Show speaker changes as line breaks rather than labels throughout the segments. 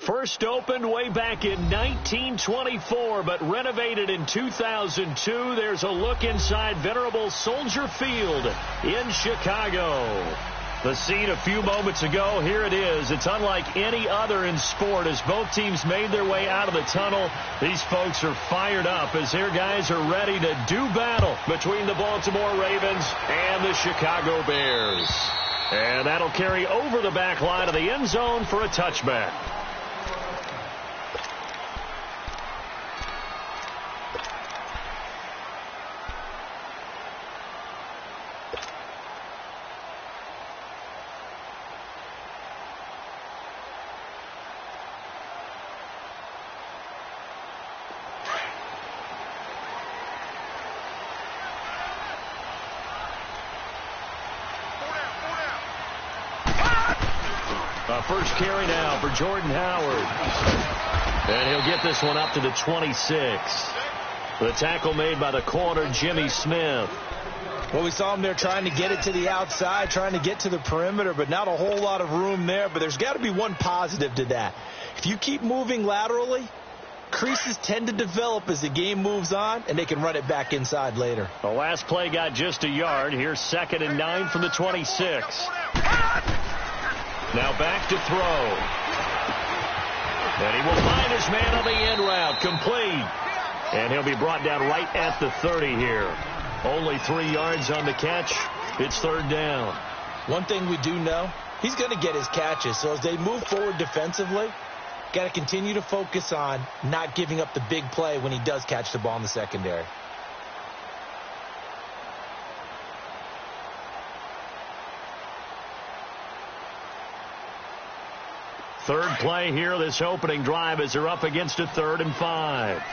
First opened way back in 1924, but renovated in 2002. There's a look inside venerable Soldier Field in Chicago. The scene a few moments ago, here it is. It's unlike any other in sport as both teams made their way out of the tunnel. These folks are fired up as their guys are ready to do battle between the Baltimore Ravens and the Chicago Bears. And that'll carry over the back line of the end zone for a touchback. First carry now for Jordan Howard. And he'll get this one up to the 26. The tackle made by the corner, Jimmy Smith.
Well, we saw him there trying to get it to the outside, trying to get to the perimeter, but not a whole lot of room there. But there's got to be one positive to that. If you keep moving laterally, creases tend to develop as the game moves on, and they can run it back inside later.
The last play got just a yard. Here's 2nd and 9 from the 26. Now back to throw. And he will find his man on the end route. Complete. And he'll be brought down right at the 30 here. Only 3 yards on the catch. It's 3rd down.
One thing we do know, he's going to get his catches. So as they move forward defensively, got to continue to focus on not giving up the big play when he does catch the ball in the secondary.
Third play here, this opening drive, as they're up against a 3rd and 5.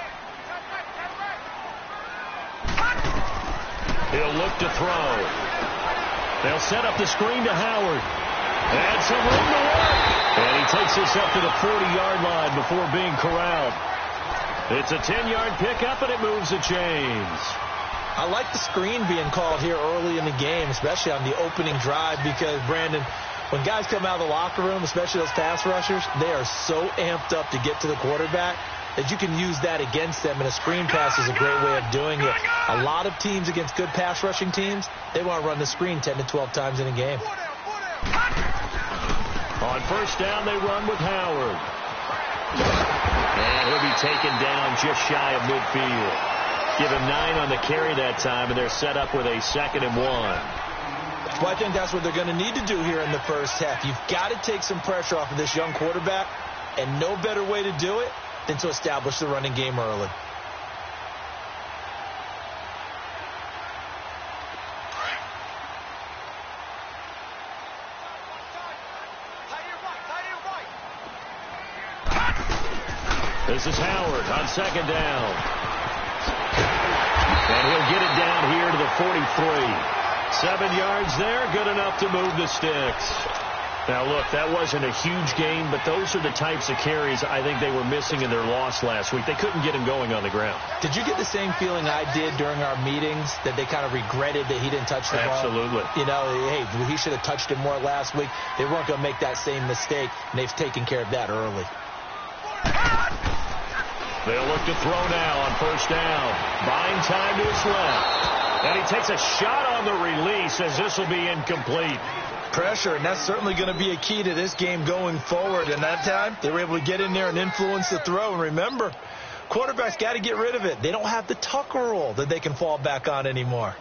He'll look to throw. They'll set up the screen to Howard. And some room to work. And he takes this up to the 40-yard line before being corralled. It's a 10-yard pickup, and it moves the chains.
I like the screen being called here early in the game, especially on the opening drive, because, Brandon, when guys come out of the locker room, especially those pass rushers, they are so amped up to get to the quarterback that you can use that against them, and a screen pass is a great way of doing it. A lot of teams against good pass rushing teams, they want to run the screen 10 to 12 times in a game.
On first down, they run with Howard. And he'll be taken down just shy of midfield. Give him 9 on the carry that time, and they're set up with a 2nd and 1.
Well, I think that's what they're going to need to do here in the first half. You've got to take some pressure off of this young quarterback, and no better way to do it than to establish the running game early.
This is Howard on 2nd down. And he'll get it down here to the 43. 7 yards there, good enough to move the sticks. Now, look, that wasn't a huge gain, but those are the types of carries I think they were missing in their loss last week. They couldn't get him going on the ground.
Did you get the same feeling I did during our meetings, that they kind of regretted that he didn't touch the ball?
Absolutely.
You know, hey, he should have touched it more last week. They weren't going to make that same mistake, and they've taken care of that early.
They'll look to throw now on first down. Buying time to his left. And he takes a shot on the release as this will be incomplete.
Pressure, and that's certainly going to be a key to this game going forward. And that time, they were able to get in there and influence the throw. And remember, quarterbacks got to get rid of it. They don't have the Tucker rule that they can fall back on anymore.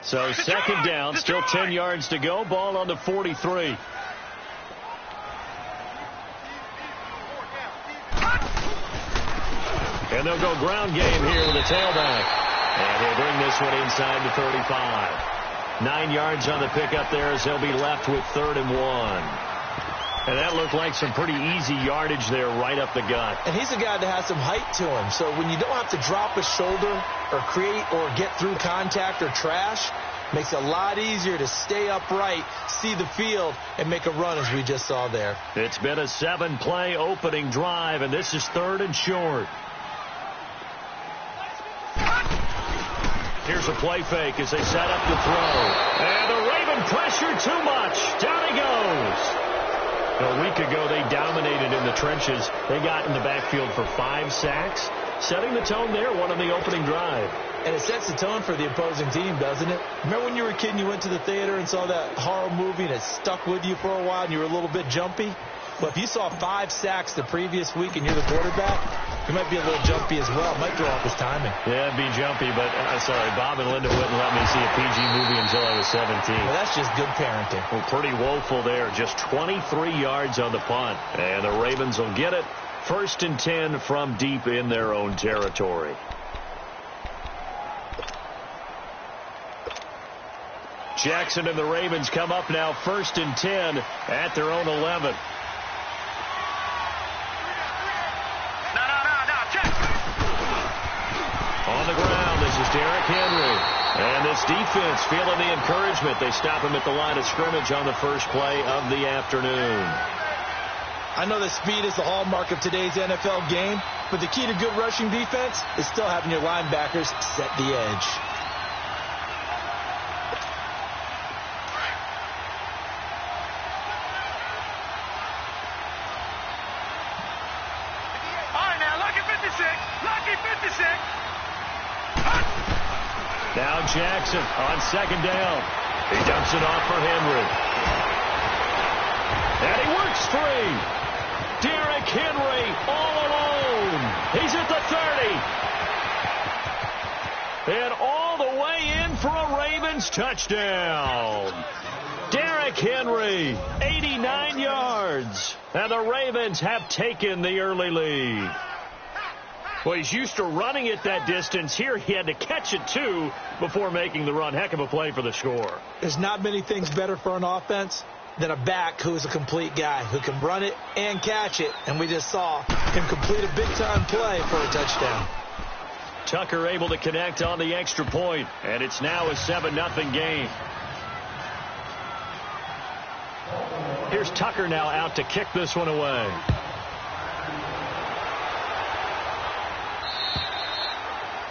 So 2nd down, still 10 yards to go. Ball on the 43. And they'll go ground game here with a tailback. And he'll bring this one inside the 35. 9 yards on the pickup there as they'll be left with 3rd and 1. And that looked like some pretty easy yardage there right up the gut.
And he's a guy that has some height to him. So when you don't have to drop a shoulder or create or get through contact or trash, makes it a lot easier to stay upright, see the field, and make a run as we just saw there.
It's been a 7-play opening drive, and this is 3rd and short. Here's a play fake as they set up the throw. And the Raven pressure too much. Down he goes. A week ago, they dominated in the trenches. They got in the backfield for 5 sacks, setting the tone there, one on the opening drive.
And it sets the tone for the opposing team, doesn't it? Remember when you were a kid and you went to the theater and saw that horror movie and it stuck with you for a while and you were a little bit jumpy? Well, if you saw 5 sacks the previous week and you're the quarterback, you might be a little jumpy as well. Might throw off his timing.
Yeah, it'd be jumpy, but sorry, Bob and Linda wouldn't let me see a PG movie until I was 17.
Well, that's just good parenting.
Well, pretty woeful there. Just 23 yards on the punt. And the Ravens will get it. 1st and 10 from deep in their own territory. Jackson and the Ravens come up now 1st and 10 at their own 11. On the ground, this is Derrick Henry. And this defense feeling the encouragement. They stop him at the line of scrimmage on the first play of the afternoon.
I know that speed is the hallmark of today's NFL game, but the key to good rushing defense is still having your linebackers set the edge.
Now Jackson on 2nd down. He dumps it off for Henry. And he works free. Derrick Henry all alone. He's at the 30. And all the way in for a Ravens touchdown. Derrick Henry, 89 yards. And the Ravens have taken the early lead. Well, he's used to running it that distance. Here he had to catch it, too, before making the run. Heck of a play for the score.
There's not many things better for an offense than a back who's a complete guy, who can run it and catch it. And we just saw him complete a big-time play for a touchdown.
Tucker able to connect on the extra point, and it's now a 7-0 game. Here's Tucker now out to kick this one away.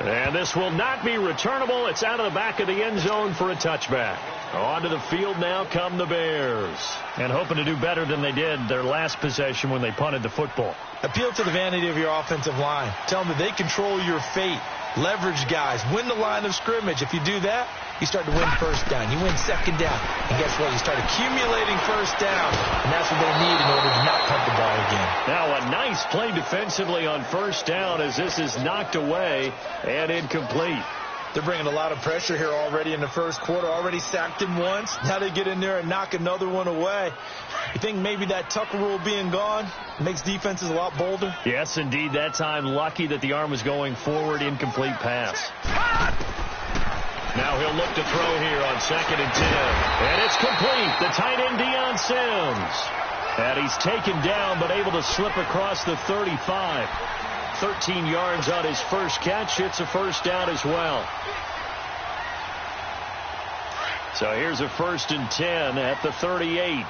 And this will not be returnable. It's out of the back of the end zone for a touchback. Onto the field now come the Bears. And hoping to do better than they did their last possession when they punted the football.
Appeal to the vanity of your offensive line. Tell them that they control your fate. Leverage guys. Win the line of scrimmage. If you do that, you start to win 1st down. You win 2nd down. And guess what? You start accumulating 1st down. And that's what they need in order to not punt the ball again.
Now a nice play defensively on 1st down as this is knocked away and incomplete.
They're bringing a lot of pressure here already in the 1st quarter. Already sacked him once. Now they get in there and knock another one away. You think maybe that Tucker rule being gone makes defenses a lot bolder?
Yes, indeed. That time lucky that the arm was going forward. Incomplete pass. Now he'll look to throw here on 2nd and 10. And it's complete. The tight end, Deion Sims. And he's taken down but able to slip across the 35. 13 yards on his first catch. It's a 1st down as well. So here's a 1st and 10 at the 38.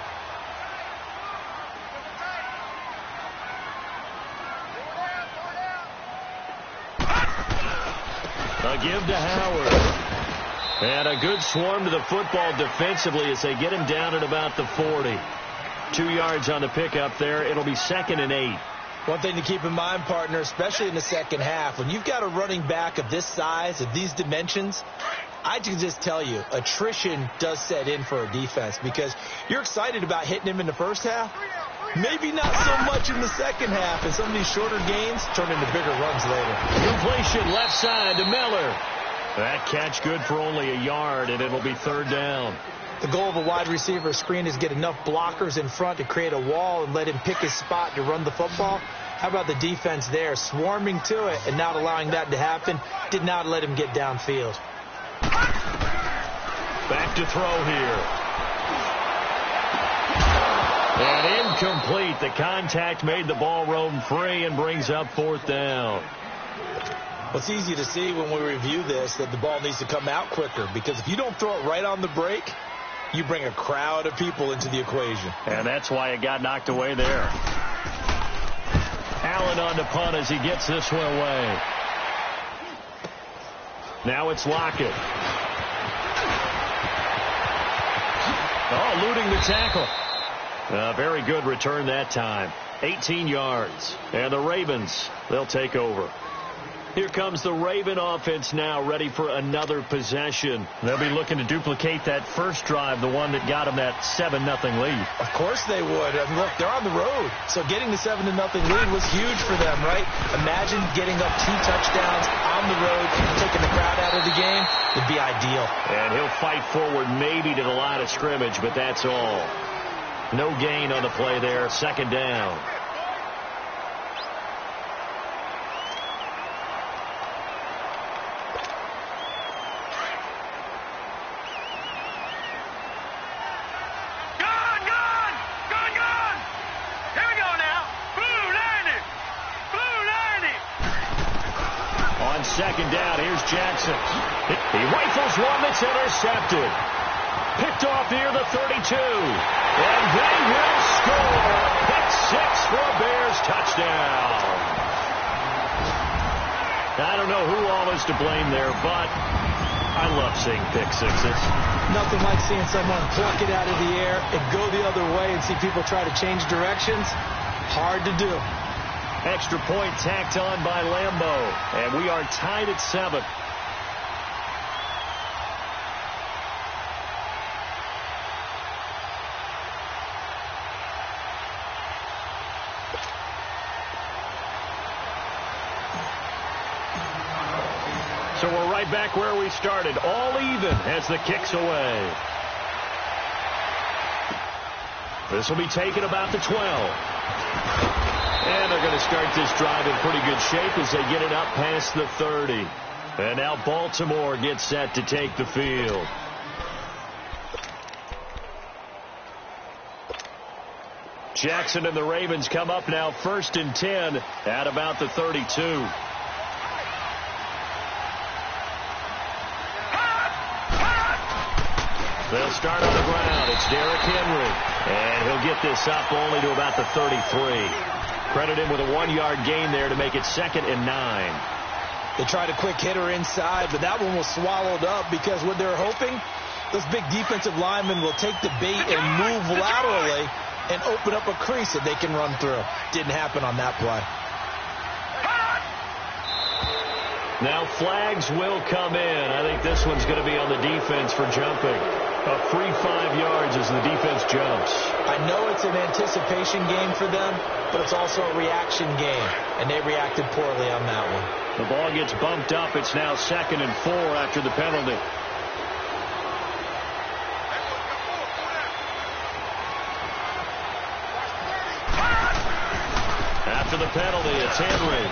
A give to Howard. And a good swarm to the football defensively as they get him down at about the 40. 2 yards on the pickup there. It'll be 2nd and 8.
One thing to keep in mind, partner, especially in the second half, when you've got a running back of this size, of these dimensions, I can just tell you, attrition does set in for a defense because you're excited about hitting him in the first half. Maybe not so much in the second half, and some of these shorter gains turn into bigger runs later.
Completion left side to Miller. That catch good for only a yard, and it'll be 3rd down.
The goal of a wide receiver screen is get enough blockers in front to create a wall and let him pick his spot to run the football. How about the defense there, swarming to it and not allowing that to happen? Did not let him get downfield.
Back to throw here. And incomplete. The contact made the ball roam free and brings up 4th down.
Well, it's easy to see when we review this that the ball needs to come out quicker because if you don't throw it right on the break, you bring a crowd of people into the equation.
And that's why it got knocked away there. Allen on the punt as he gets this one away. Now it's Lockett. Oh, eluding the tackle. Very good return that time. 18 yards. And the Ravens, they'll take over. Here comes the Raven offense now, ready for another possession. They'll be looking to duplicate that first drive, the one that got them that 7-0 lead.
Of course they would. I mean, look, they're on the road. So getting the 7-0 lead was huge for them, right? Imagine getting up 2 touchdowns on the road and taking the crowd out of the game. It'd be ideal.
And he'll fight forward maybe to the line of scrimmage, but that's all. No gain on the play there. 2nd down. On 2nd down, here's Jackson. He rifles one that's intercepted. Picked off near the 32. And they will score. Pick 6 for a Bears touchdown. I don't know who all is to blame there, but I love seeing pick sixes.
Nothing like seeing someone pluck it out of the air and go the other way and see people try to change directions. Hard to do.
Extra point tacked on by Lambeau. And we are tied at 7. So we're right back where we started. All even as the kick's away. This will be taken about the 12. And they're going to start this drive in pretty good shape as they get it up past the 30. And now Baltimore gets set to take the field. Jackson and the Ravens come up now 1st and 10 at about the 32. They'll start on the ground. It's Derrick Henry. And he'll get this up only to about the 33. Credit him with a 1-yard gain there to make it 2nd and 9.
They tried a quick hitter inside, but that one was swallowed up because what they're hoping, those big defensive linemen will take the bait and move laterally and open up a crease that they can run through. Didn't happen on that play.
Now flags will come in. I think this one's going to be on the defense for jumping. A free 5 yards as the defense jumps.
I know it's an anticipation game for them, but it's also a reaction game, and they reacted poorly on that one.
The ball gets bumped up. It's now 2nd and 4 after the penalty. After the penalty, it's Henry.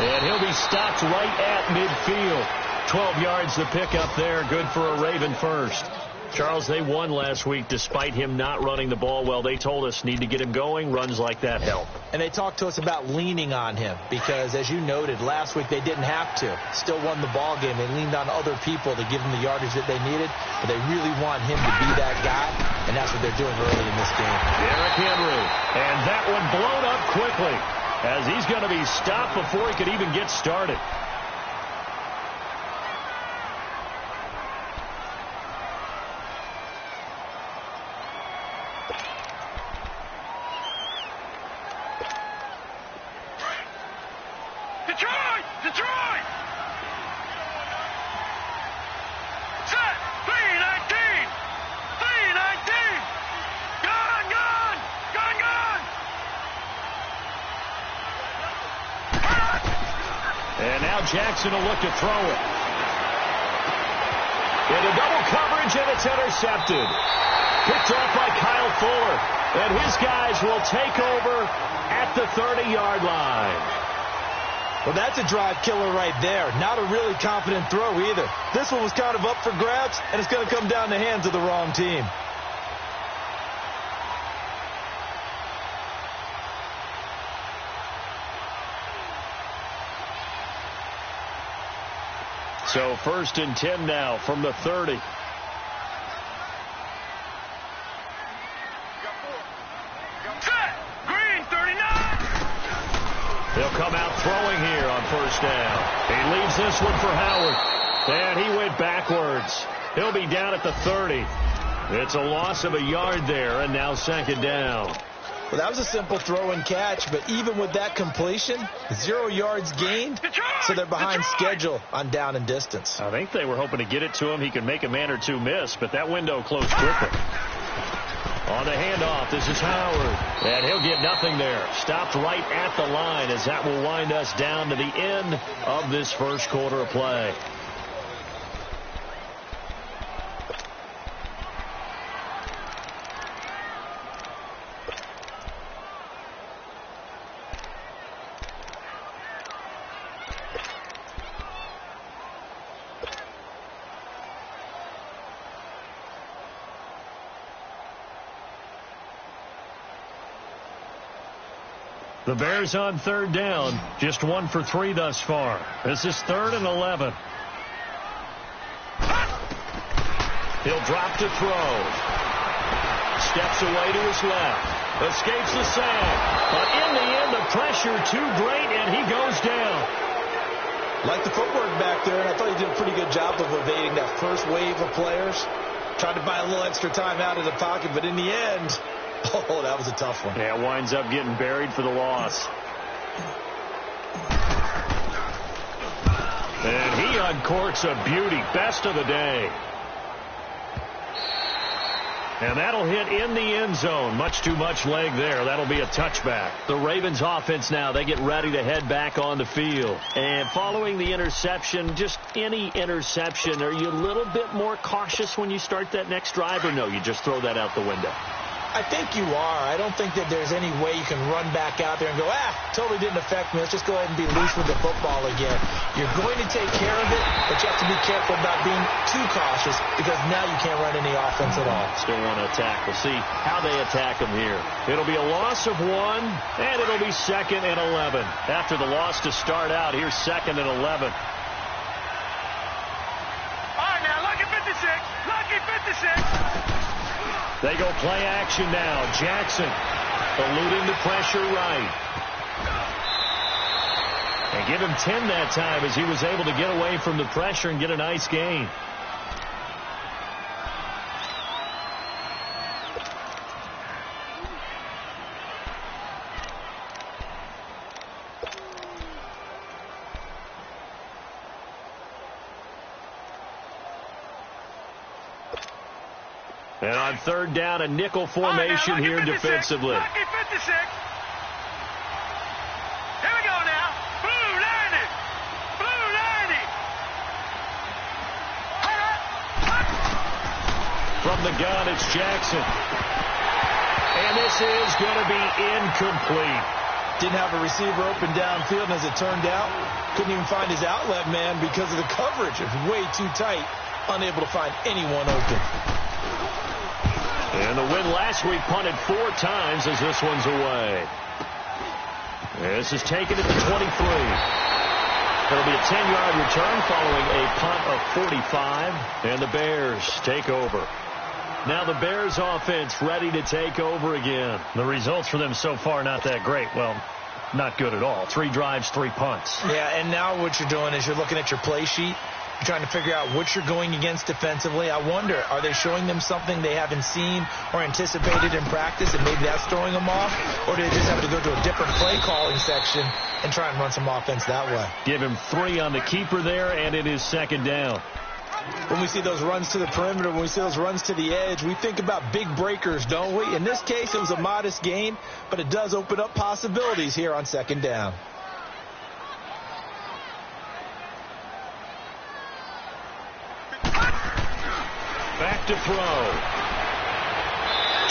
And he'll be stopped right at midfield. 12 yards the pickup there. Good for a Raven first. Charles, they won last week despite him not running the ball well. They told us need to get him going. Runs like that help.
And they talked to us about leaning on him because, as you noted, last week they didn't have to. Still won the ball game. They leaned on other people to give them the yardage that they needed. But they really want him to be that guy, and that's what they're doing early in this game.
Derrick Henry. And that one blown up quickly as he's going to be stopped before he could even get started. Jackson will look to throw it. Into double coverage, and it's intercepted. Picked off by Kyle Fuller. And his guys will take over at the 30-yard line.
Well, that's a drive killer right there. Not a really confident throw either. This one was kind of up for grabs, and it's going to come down the hands of the wrong team.
So 1st and 10 now from the 30.
Green 39.
They'll come out throwing here on 1st down. He leaves this one for Howard. And he went backwards. He'll be down at the 30. It's a loss of a yard there, and now second down.
Well, that was a simple throw and catch, but even with that completion, 0 yards gained, so they're behind schedule on down and distance.
I think they were hoping to get it to him. He could make a man or two miss, but that window closed quickly. On the handoff, this is Howard, and he'll get nothing there. Stopped right at the line as that will wind us down to the end of this first quarter of play. The Bears on third down, just 1 for 3 thus far. This is 3rd and 11. He'll drop to throw. Steps away to his left. Escapes the sack. But in the end, the pressure too great, and he goes down.
Like the footwork back there, and I thought he did a pretty good job of evading that first wave of players. Tried to buy a little extra time out of the pocket, but in the end, oh, that was a tough one.
Yeah, winds up getting buried for the loss. And he uncorks a beauty. Best of the day. And that'll hit in the end zone. Much too much leg there. That'll be a touchback. The Ravens offense now, they get ready to head back on the field. And following the interception, just any interception, are you a little bit more cautious when you start that next drive, or no, you just throw that out the window?
I think you are. I don't think that there's any way you can run back out there and go, totally didn't affect me. Let's just go ahead and be loose with the football again. You're going to take care of it, but you have to be careful about being too cautious because now you can't run any offense at all.
Still want to attack. We'll see how they attack them here. It'll be a loss of 1, and it'll be 2nd and 11. After the loss to start out, here's 2nd and 11.
All right, now, lucky 56. Lucky 56.
They go play action now. Jackson eluding the pressure right. And give him 10 that time as he was able to get away from the pressure and get a nice gain. And on third down, a nickel formation here defensively.
Lucky 56. Here we go now. Blue 90. Blue 90.
From the gun, it's Jackson. And this is going to be incomplete.
Didn't have a receiver open downfield, and as it turned out, couldn't even find his outlet man because of the coverage. It was way too tight, unable to find anyone open.
And the win last week punted 4 times as this one's away. This is taken at the 23. It'll be a 10-yard return following a punt of 45. And the Bears take over. Now the Bears offense ready to take over again. The results for them so far not that great. Well, not good at all. 3 drives, 3 punts.
Yeah, and now what you're doing is you're looking at your play sheet. You're trying to figure out what you're going against defensively. I wonder, are they showing them something they haven't seen or anticipated in practice, and maybe that's throwing them off? Or do they just have to go to a different play calling section and try and run some offense that way?
Give him 3 on the keeper there, and it is 2nd down.
When we see those runs to the perimeter, when we see those runs to the edge, we think about big breakers, don't we? In this case, it was a modest gain, but it does open up possibilities here on 2nd down.
Back to throw.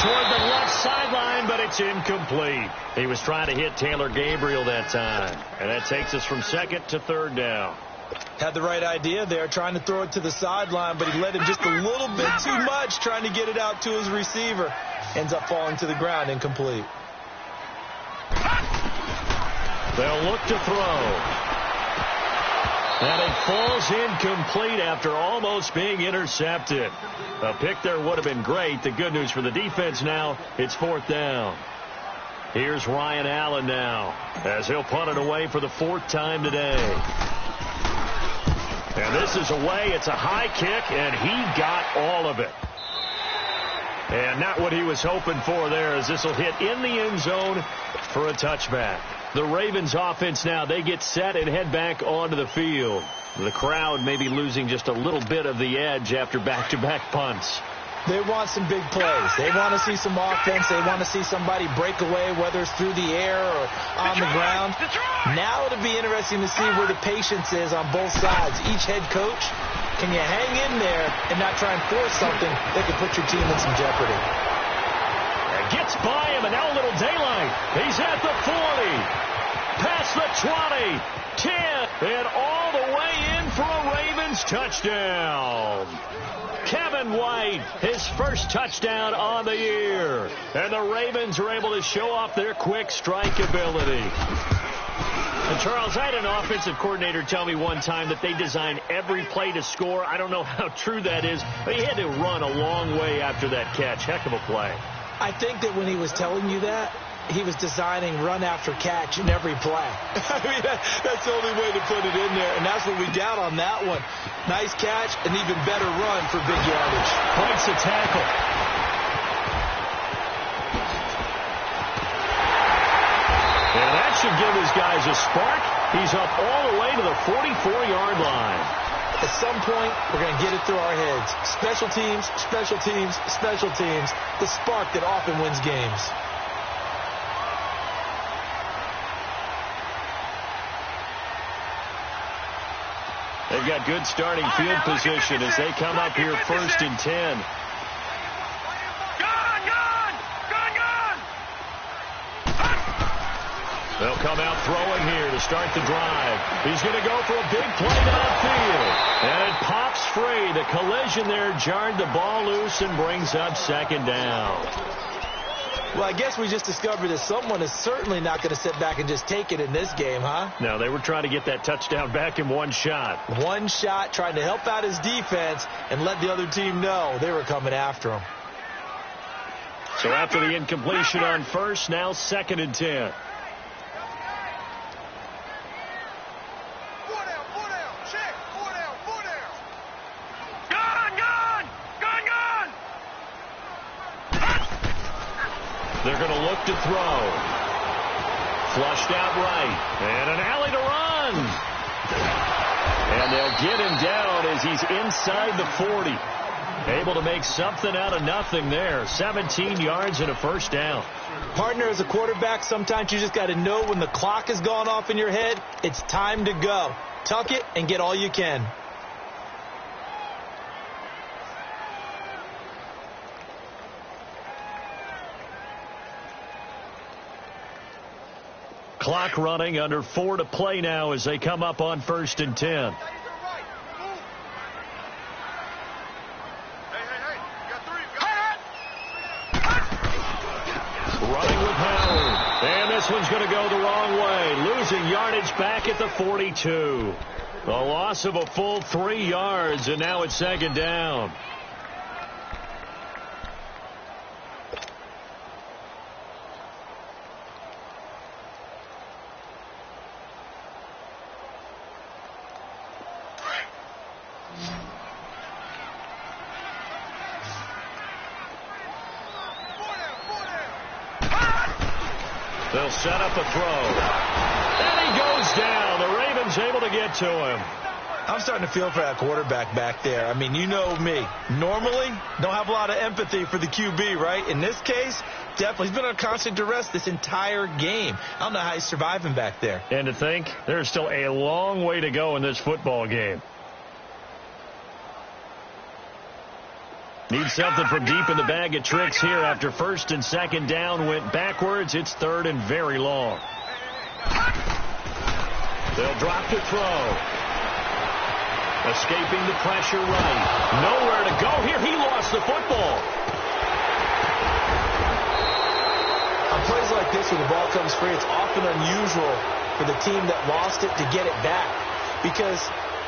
Toward the left sideline, but it's incomplete. He was trying to hit Taylor Gabriel that time. And that takes us from 2nd to 3rd down.
Had the right idea there, trying to throw it to the sideline, but he let him just a little bit too much, trying to get it out to his receiver. Ends up falling to the ground, incomplete.
They'll look to throw. And it falls incomplete after almost being intercepted. A pick there would have been great. The good news for the defense now, it's 4th down. Here's Ryan Allen now, as he'll punt it away for the 4th time today. And this is away. It's a high kick, and he got all of it. And not what he was hoping for there, as this will hit in the end zone for a touchback. The Ravens offense now, they get set and head back onto the field. The crowd may be losing just a little bit of the edge after back-to-back punts.
They want some big plays. They want to see some offense. They want to see somebody break away, whether it's through the air or on the ground. Now it'll be interesting to see where the patience is on both sides. Each head coach, can you hang in there and not try and force something that could put your team in some jeopardy?
Gets by him, and now a little daylight. He's at the 40, past the 20, 10, and all the way in for a Ravens touchdown. Kevin White, his first touchdown on the year. And the Ravens are able to show off their quick strike ability. And Charles, I had an offensive coordinator tell me one time that they design every play to score. I don't know how true that is, but he had to run a long way after that catch. Heck of a play.
I think that when he was telling you that, he was designing run after catch in every play. I mean, that's the only way to put it in there, and that's what we got on that one. Nice catch, an even better run for big yardage.
Breaks a tackle. And that should give his guys a spark. He's up all the way to the 44-yard line.
At some point, we're going to get it through our heads. Special teams, special teams, special teams. The spark that often wins games.
They've got good starting field position as they come up here first and 10. They'll come out throwing here to start the drive. He's going to go for a big play downfield. And it pops free. The collision there jarred the ball loose and brings up second down.
Well, I guess we just discovered that someone is certainly not going to sit back and just take it in this game, huh?
No, they were trying to get that touchdown back in one shot.
One shot, trying to help out his defense and let the other team know they were coming after him.
So after the incompletion on first, now second and 10. They're going to look to throw. Flushed out right. And an alley to run. And they'll get him down as he's inside the 40. Able to make something out of nothing there. 17 yards and a first down.
Partner, as a quarterback, sometimes you just got to know when the clock has gone off in your head, it's time to go. Tuck it and get all you can.
Clock running, under 4 to play now as they come up on first and 10.
Running
with Howard. And this one's going to go the wrong way. Losing yardage back at the 42. A loss of a full 3 yards, and now it's second down. They'll set up a throw. And he goes down. The Ravens able to get to him.
I'm starting to feel for that quarterback back there. I mean, you know me. Normally, don't have a lot of empathy for the QB, right? In this case, definitely. He's been on constant duress this entire game. I don't know how he's surviving back there.
And to think, there's still a long way to go in this football game. Need something from deep in the bag of tricks here after first and second down went backwards. It's third and very long. They'll drop to throw. Escaping the pressure right. Nowhere to go here. He lost the football.
On plays like this where the ball comes free, it's often unusual for the team that lost it to get it back. Because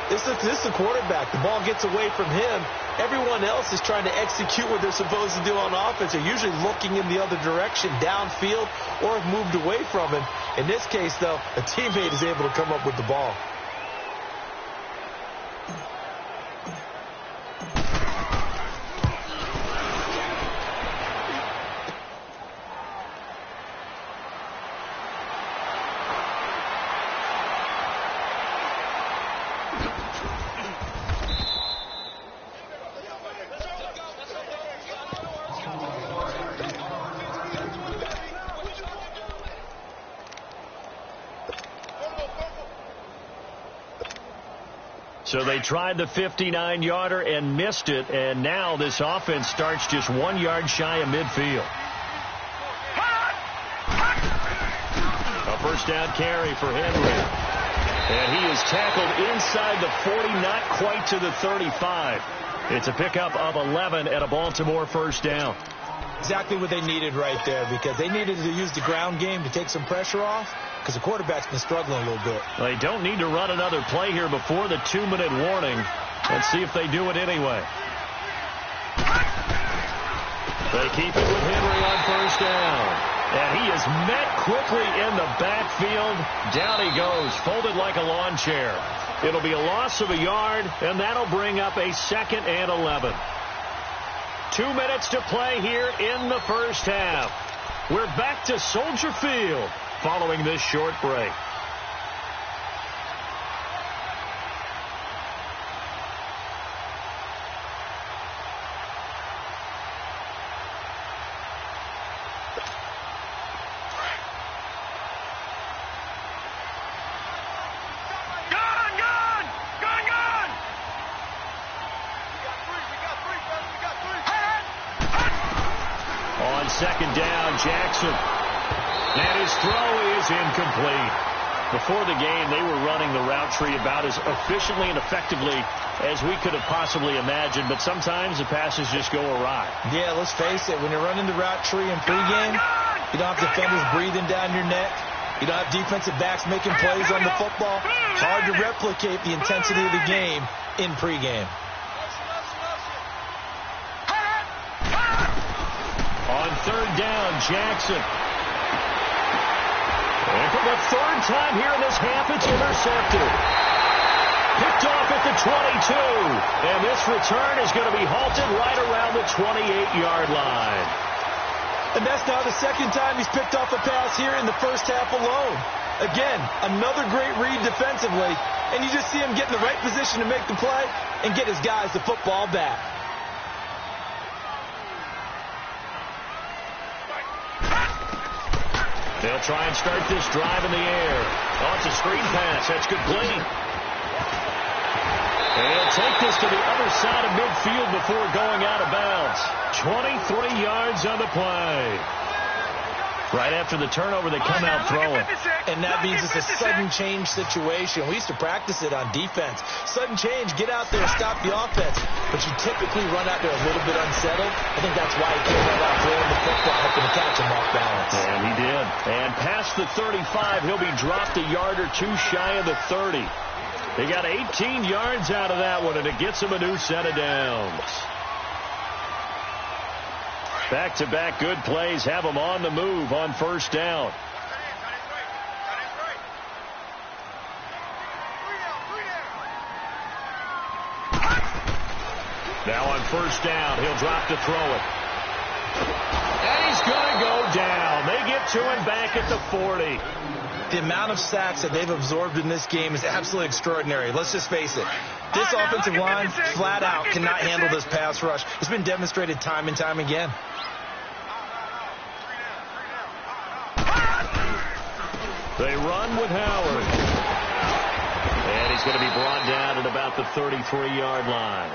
this is the quarterback. The ball gets away from him. Everyone else is trying to execute what they're supposed to do on offense. They're usually looking in the other direction, downfield, or have moved away from him. In this case, though, a teammate is able to come up with the ball.
So they tried the 59-yarder and missed it, and now this offense starts just 1 yard shy of midfield. A first down carry for Henry. And he is tackled inside the 40, not quite to the 35. It's a pickup of 11 and a Baltimore first down.
Exactly what they needed right there, because they needed to use the ground game to take some pressure off, because the quarterback's been struggling a little bit.
They don't need to run another play here before the 2-minute warning. Let's see if they do it anyway. They keep it with Henry on first down. And he is met quickly in the backfield. Down he goes, folded like a lawn chair. It'll be a loss of a yard, and that'll bring up a 2nd and 11. 2 minutes to play here in the first half. We're back to Soldier Field following this short break. Second down, Jackson. And his throw is incomplete. Before the game, they were running the route tree about as efficiently and effectively as we could have possibly imagined, but sometimes the passes just go awry.
Yeah, let's face it. When you're running the route tree in pregame, you don't have defenders breathing down your neck. You don't have defensive backs making plays on the football. Hard to replicate the intensity of the game in pregame.
On third down, Jackson. And for the third time here in this half, it's intercepted. Picked off at the 22. And this return is going to be halted right around the 28-yard line.
And that's now the second time he's picked off a pass here in the first half alone. Again, another great read defensively. And you just see him get in the right position to make the play and get his guys the football back.
They'll try and start this drive in the air. Oh, it's a screen pass. That's complete. And he'll take this to the other side of midfield before going out of bounds. 23 yards on the play. Right after the turnover, they come out throwing.
And that means it's a sudden change situation. We used to practice it on defense. Sudden change, get out there, stop the offense. But you typically run out there a little bit unsettled. I think that's why he came right out throwing the football, hoping to catch him off balance.
And he did. And past the 35, he'll be dropped a yard or two shy of the 30. They got 18 yards out of that one, and it gets him a new set of downs. Back-to-back good plays have them on the move on first down. Now on first down, he'll drop to throw it. And he's going to go down. They get to him back at the 40.
The amount of sacks that they've absorbed in this game is absolutely extraordinary. Let's just face it. This offensive line, flat out, cannot handle this pass rush. It's been demonstrated time and time again.
They run with Howard. And he's going to be brought down at about the 33-yard line.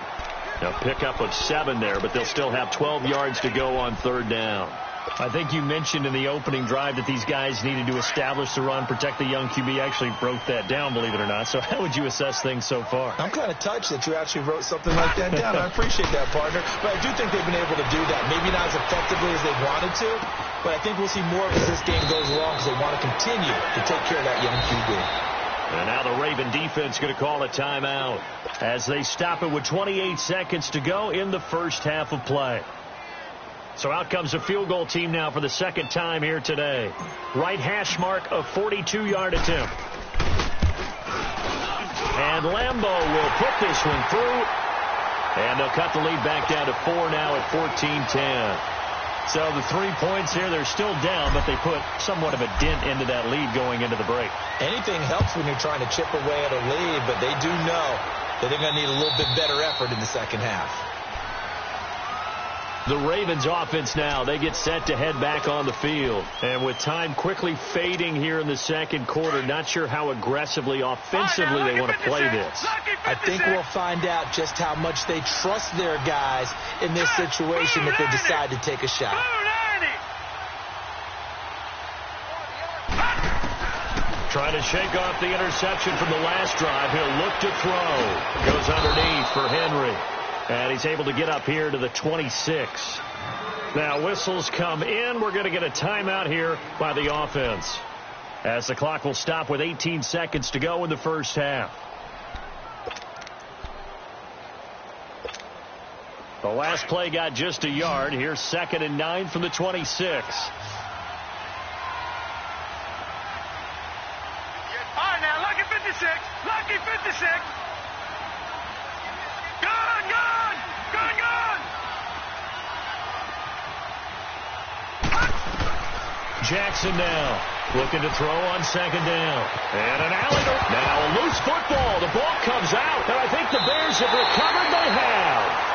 Now pickup of 7 there, but they'll still have 12 yards to go on third down. I think you mentioned in the opening drive that these guys needed to establish the run, protect the young QB. Actually broke that down, believe it or not. So how would you assess things so far?
I'm kind of touched that you actually wrote something like that down. I appreciate that, partner. But I do think they've been able to do that. Maybe not as effectively as they wanted to, but I think we'll see more as this game goes along because they want to continue to take care of that young QB.
And now the Raven defense going to call a timeout as they stop it with 28 seconds to go in the first half of play. So out comes a field goal team now for the second time here today. Right hash mark of 42-yard attempt. And Lambeau will put this one through. And they'll cut the lead back down to 4 now at 14-10. So the 3 points here, they're still down, but they put somewhat of a dent into that lead going into the break.
Anything helps when you're trying to chip away at a lead, but they do know that they're going to need a little bit better effort in the second half.
The Ravens offense now, they get set to head back on the field. And with time quickly fading here in the second quarter, not sure how aggressively, offensively they want to play this.
I think we'll find out just how much they trust their guys in this situation if they decide to take a shot.
Trying to shake off the interception from the last drive. He'll look to throw. Goes underneath for Henry. And he's able to get up here to the 26. Now whistles come in. We're going to get a timeout here by the offense, as the clock will stop with 18 seconds to go in the first half. The last play got just a yard. Here's 2nd and 9 from the 26.
All right, now, lucky 56. Lucky 56. Gone, gone, gone, gone.
Jackson now looking to throw on 2nd down. And an alley. Now a loose football. The ball comes out. And I think the Bears have recovered. They have.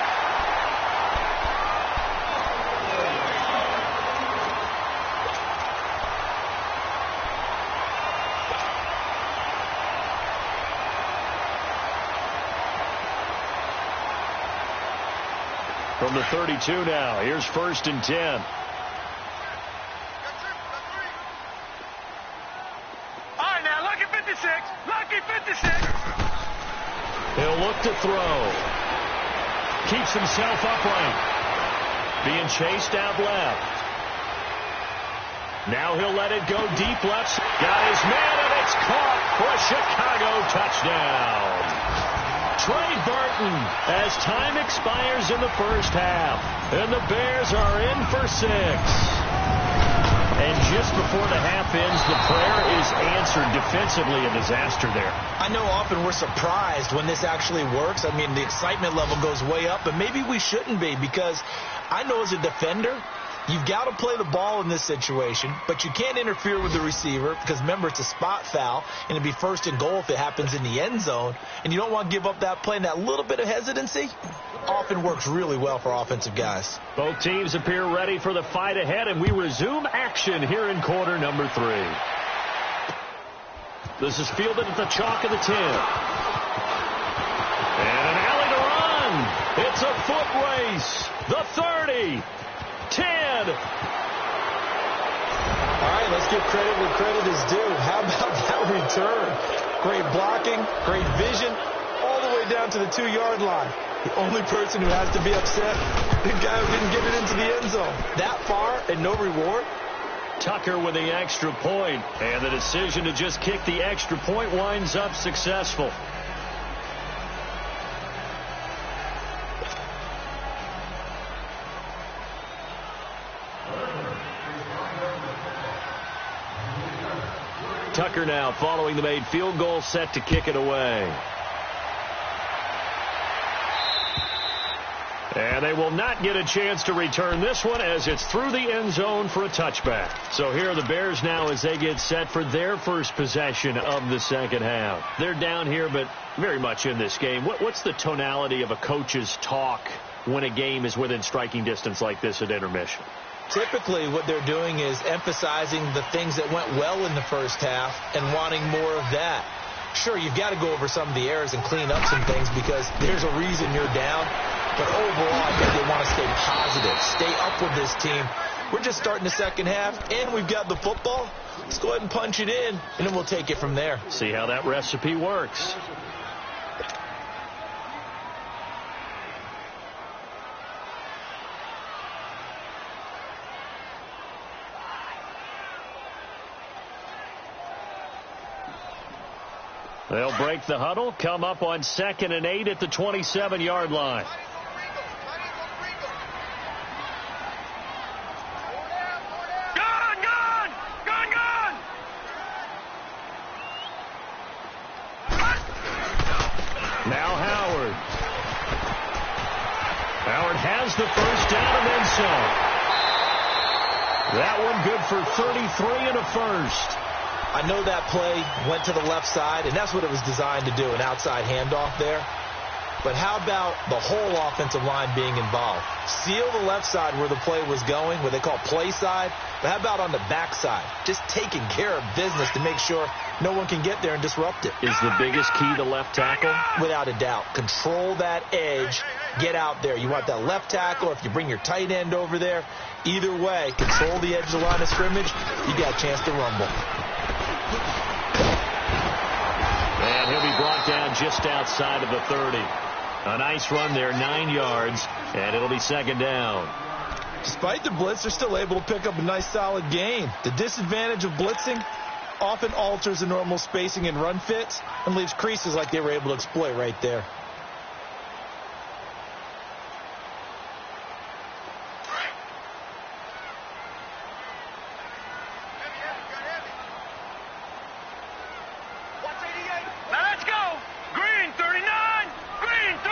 From the 32 now, here's 1st and 10.
All right, now, lucky 56. Lucky 56.
He'll look to throw. Keeps himself upright. Being chased out left. Now he'll let it go deep left. Got his man, and it's caught for a Chicago touchdown. Trey Burton, as time expires in the first half, and the Bears are in for 6. And just before the half ends, the prayer is answered. Defensively, a disaster there.
I know often we're surprised when this actually works. I mean, the excitement level goes way up, but maybe we shouldn't be, because I know as a defender, you've got to play the ball in this situation, but you can't interfere with the receiver because, remember, it's a spot foul, and it'd be 1st and goal if it happens in the end zone, and you don't want to give up that play. And that little bit of hesitancy often works really well for offensive guys.
Both teams appear ready for the fight ahead, and we resume action here in quarter number 3. This is fielded at the chalk of the 10. And an alley to run. It's a foot race. The 30. 10.
All right, let's give credit where credit is due. How about that return? Great blocking, great vision, all the way down to the 2-yard line. The only person who has to be upset, the guy who didn't get it into the end zone. That far and no reward.
Tucker with the extra point, and the decision to just kick the extra point winds up successful. Tucker now following the made field goal, set to kick it away. And they will not get a chance to return this one, as it's through the end zone for a touchback. So here are the Bears now as they get set for their first possession of the second half. They're down here, but very much in this game. What's the tonality of a coach's talk when a game is within striking distance like this at intermission?
Typically, what they're doing is emphasizing the things that went well in the first half and wanting more of that. Sure, you've got to go over some of the errors and clean up some things because there's a reason you're down. But overall, I think they want to stay positive, stay up with this team. We're just starting the second half, and we've got the football. Let's go ahead and punch it in, and then we'll take it from there.
See how that recipe works. They'll break the huddle, come up on 2nd and 8 at the 27-yard line.
Gone, gone, gone, gone.
Now Howard. Howard has the first down and then some. That one good for 33 and a first.
I know that play went to the left side, and that's what it was designed to do, an outside handoff there. But how about the whole offensive line being involved? Seal the left side where the play was going, what they call play side. But how about on the back side? Just taking care of business to make sure no one can get there and disrupt it.
Is the biggest key the left tackle?
Without a doubt. Control that edge. Get out there. You want that left tackle, or if you bring your tight end over there, either way, control the edge of the line of scrimmage, you got a chance to rumble.
And he'll be brought down just outside of the 30. A nice run there, 9 yards, and it'll be second down.
Despite the blitz, they're still able to pick up a nice solid gain. The disadvantage of blitzing often alters the normal spacing and run fits and leaves creases like they were able to exploit right there.
Let's go. Green 39. Green 39.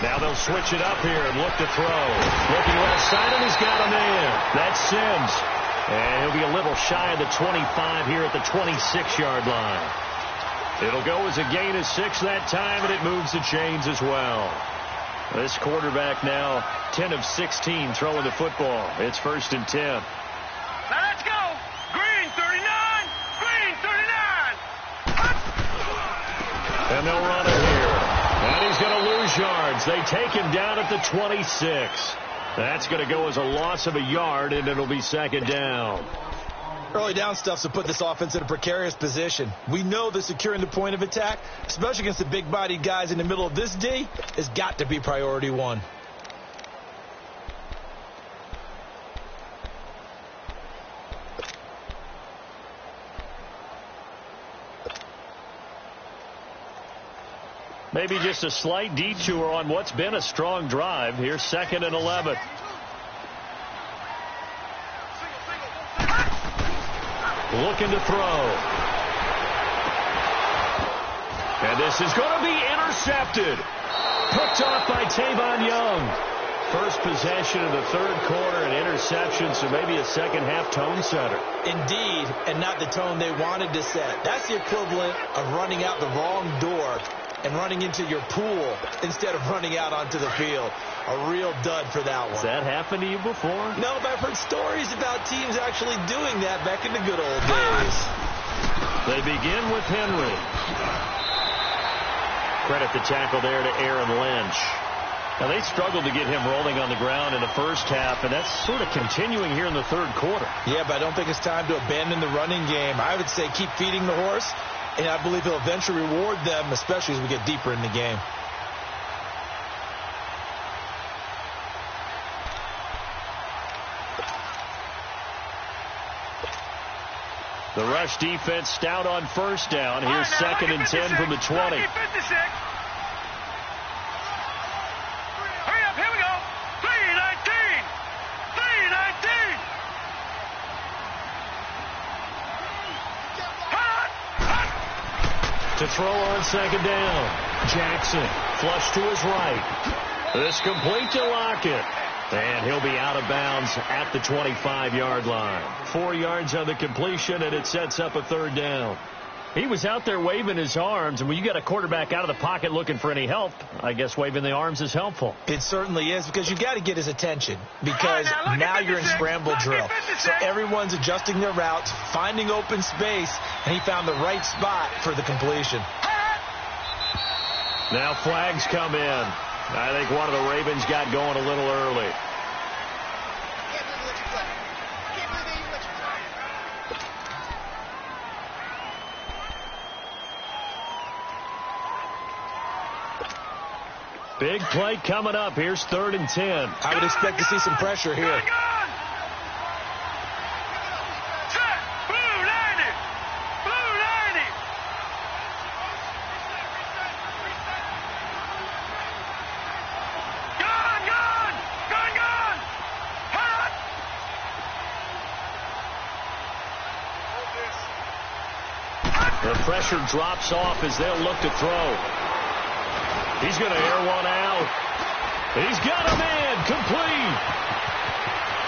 Now they'll switch it up here and look to throw. Looking left side, and he's got a man. That's Sims. And he'll be a little shy of the 25 here at the 26-yard line. It'll go as a gain of 6 that time, and it moves the chains as well. This quarterback now 10 of 16 throwing the football. It's 1st and 10.
Let's go. Green 39. Green 39.
And they'll run it here. And he's going to lose yards. They take him down at the 26. That's going to go as a loss of a yard, and it'll be second down.
Early down stuff's to put this offense in a precarious position. We know that securing the point of attack, especially against the big-bodied guys in the middle of this D, has got to be priority one.
Maybe just a slight detour on what's been a strong drive. Here's 2nd and 11. Looking to throw. And this is going to be intercepted. Picked off by Tavon Young. First possession of the 3rd quarter, an interception, so maybe a second-half tone setter.
Indeed, and not the tone they wanted to set. That's the equivalent of running out the wrong door and running into your pool instead of running out onto the field. A real dud for that one.
Has that happened to you before?
No, but I've heard stories about teams actually doing that back in the good old days.
They begin with Henry. Credit the tackle there to Aaron Lynch. Now, they struggled to get him rolling on the ground in the first half, and that's sort of continuing here in the 3rd quarter.
Yeah, but I don't think it's time to abandon the running game. I would say keep feeding the horse, and I believe he'll eventually reward them, especially as we get deeper in the game.
The rush defense stout on 1st down. Here's 2nd and 10 from the 20.
Hurry up, here we go. 319. 319.
To throw on 2nd down. Jackson flush to his right. This complete to Lockett. And he'll be out of bounds at the 25-yard line. 4 yards on the completion, and it sets up a 3rd down. He was out there waving his arms, and when you get a quarterback out of the pocket looking for any help, I guess waving the arms is helpful.
It certainly is, because you got to get his attention, because now you're in scramble drill. So everyone's adjusting their routes, finding open space, and he found the right spot for the completion.
Now flags come in. I think one of the Ravens got going a little early. Big play coming up. Here's 3rd and 10.
I would expect to see some pressure here.
The pressure drops off as they'll look to throw. He's going to air one out. He's got a man complete.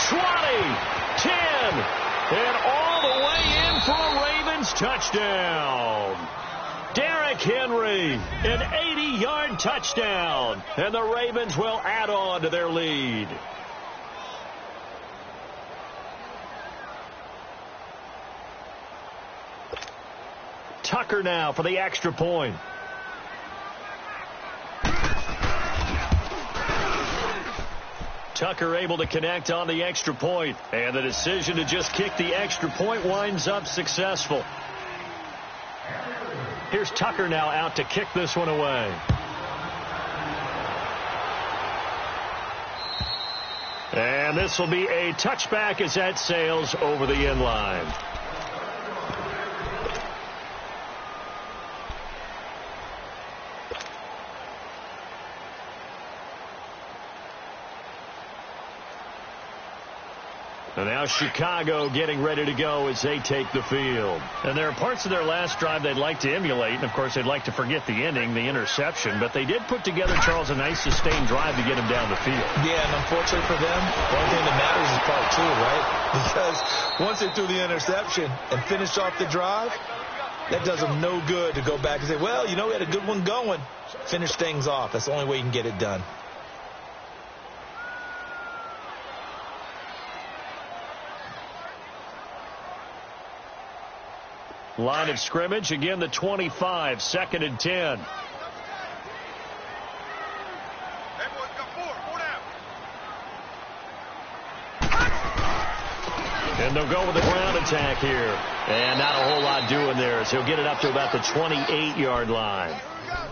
20, 10, and all the way in for a Ravens touchdown. Derrick Henry, an 80-yard touchdown, and the Ravens will add on to their lead. Tucker now for the extra point. Tucker able to connect on the extra point, and the decision to just kick the extra point winds up successful. Here's Tucker now out to kick this one away. And this will be a touchback as that sails over the end line. And now Chicago getting ready to go as they take the field. And there are parts of their last drive they'd like to emulate. And, of course, they'd like to forget the ending, the interception. But they did put together, Charles, a nice sustained drive to get him down the field. Yeah, and unfortunately for them, the only thing that matters is part two, right? Because once they threw the interception and finished off the drive, that does them no good to go back and say, well, you know, we had a good one going. Finish things off. That's the only way you can get it done. Line of scrimmage, again the 25, 2nd and 10. And they'll go with the ground attack here. And not a whole lot doing there as he'll get it up to about the 28-yard line.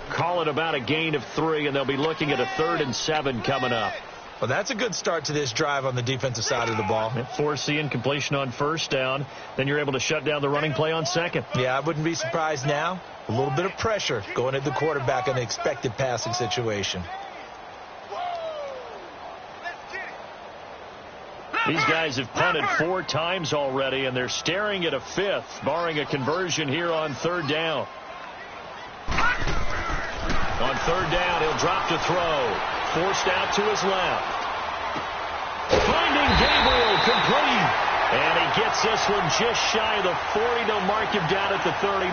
Call it about a gain of 3, and they'll be looking at a 3rd and 7 coming up. Well, that's a good start to this drive on the defensive side of the ball. Force the incompletion on 1st down. Then you're able to shut down the running play on 2nd. Yeah, I wouldn't be surprised now. A little bit of pressure going at the quarterback in an expected passing situation. These guys have punted 4 times already, and they're staring at a 5th, barring a conversion here on 3rd down. On 3rd down, he'll drop to throw. Forced out to his left. Finding Gabriel complete. And he gets this one just shy of the 40. They'll mark him down at the 39.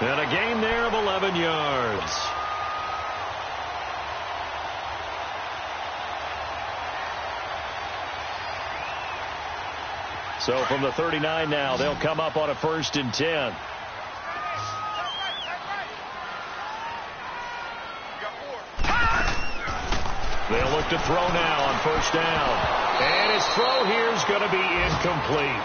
And a gain there of 11 yards. So from the 39 now, they'll come up on a 1st and 10. They'll look to throw now on 1st down. And his throw here is going to be incomplete.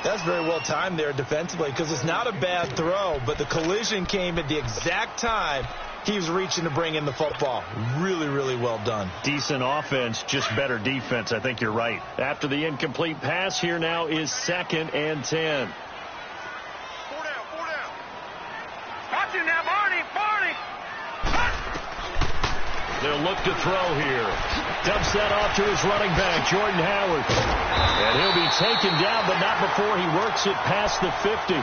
That's very well timed there defensively because it's not a bad throw, but the collision came at the exact time he was reaching to bring in the football. Really, really well done. Decent offense, just better defense. I think you're right. After the incomplete pass, here now is 2nd and 10.
4 down, 4 down. Watch it now, Barney.
They'll look to throw here. Dumps that off to his running back, Jordan Howard. And he'll be taken down, but not before he works it past the 50.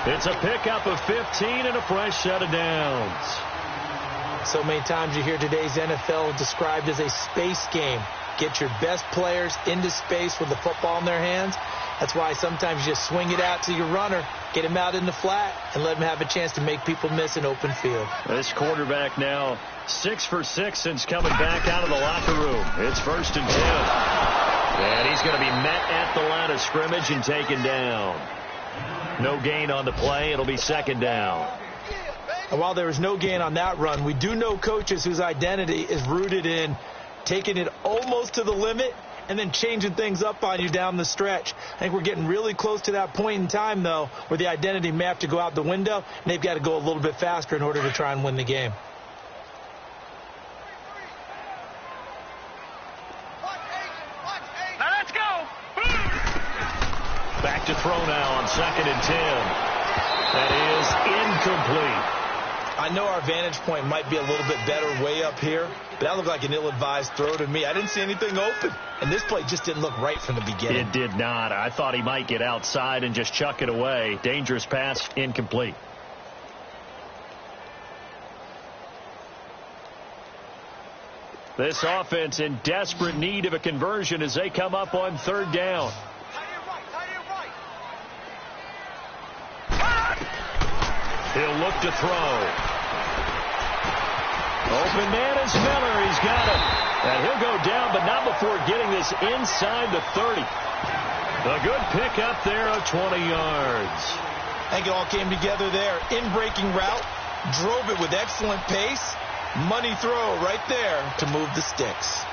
It's a pickup of 15 and a fresh set of downs. So many times you hear today's NFL described as a space game. Get your best players into space with the football in their hands. That's why sometimes you just swing it out to your runner, get him out in the flat, and let him have a chance to make people miss an open field. This quarterback now 6 for 6 since coming back out of the locker room. It's 1st and 10. And he's going to be met at the line of scrimmage and taken down. No gain on the play. It'll be 2nd down. And while there was no gain on that run, we do know coaches whose identity is rooted in taking it almost to the limit and then changing things up on you down the stretch. I think we're getting really close to that point in time, though, where the identity may have to go out the window, and they've got to go a little bit faster in order to try and win the game.
Now let's go.
Back to throw now on 2nd and 10. That is incomplete. I know our vantage point might be a little bit better way up here, but that looked like an ill-advised throw to me. I didn't see anything open, and this play just didn't look right from the beginning. It did not. I thought he might get outside and just chuck it away. Dangerous pass, incomplete. This offense in desperate need of a conversion as they come up on 3rd down. He'll look to throw. Open man is Miller. He's got it. And he'll go down, but not before getting this inside the 30. A good pickup there of 20 yards.
I think it all came together there. In-breaking route. Drove it with excellent pace. Money throw right there to move the sticks.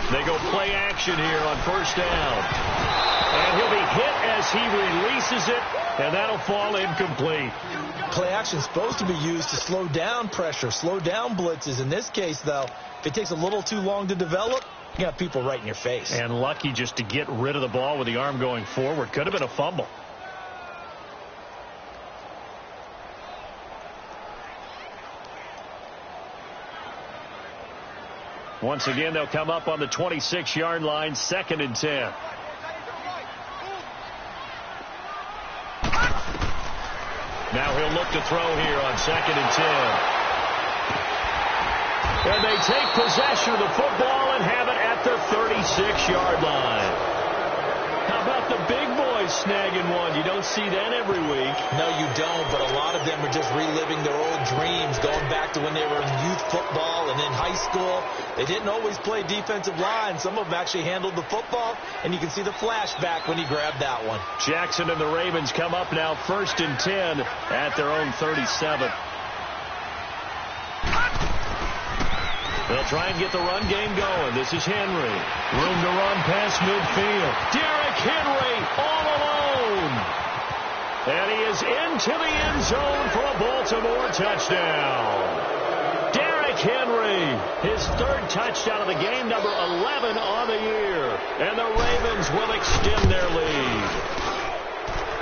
They go play action here on first down. And he'll be hit as he releases it, and that'll fall incomplete.
Play action is supposed to be used to slow down pressure, slow down blitzes. In this case, though, if it takes a little too long to develop, you got people right in your face.
And lucky just to get rid of the ball with the arm going forward. Could have been a fumble. Once again, they'll come up on the 26-yard line, 2nd and 10. Now he'll look to throw here on 2nd and 10. And they take possession of the football and have it at the 36-yard line. How about the big boys snagging one? You don't see that every week.
No, you don't, but a lot of them are just reliving their old dreams, going back to when they were in youth football and in high school. They didn't always play defensive line. Some of them actually handled the football, and you can see the flashback when he grabbed that one.
Jackson and the Ravens come up now 1st and 10 at their own 37. They'll try and get the run game going. This is Henry. Room to run past midfield. Derrick Henry all alone. And he is into the end zone for a Baltimore touchdown. Derrick Henry, his 3rd touchdown of the game, number 11 on the year. And the Ravens will extend their lead.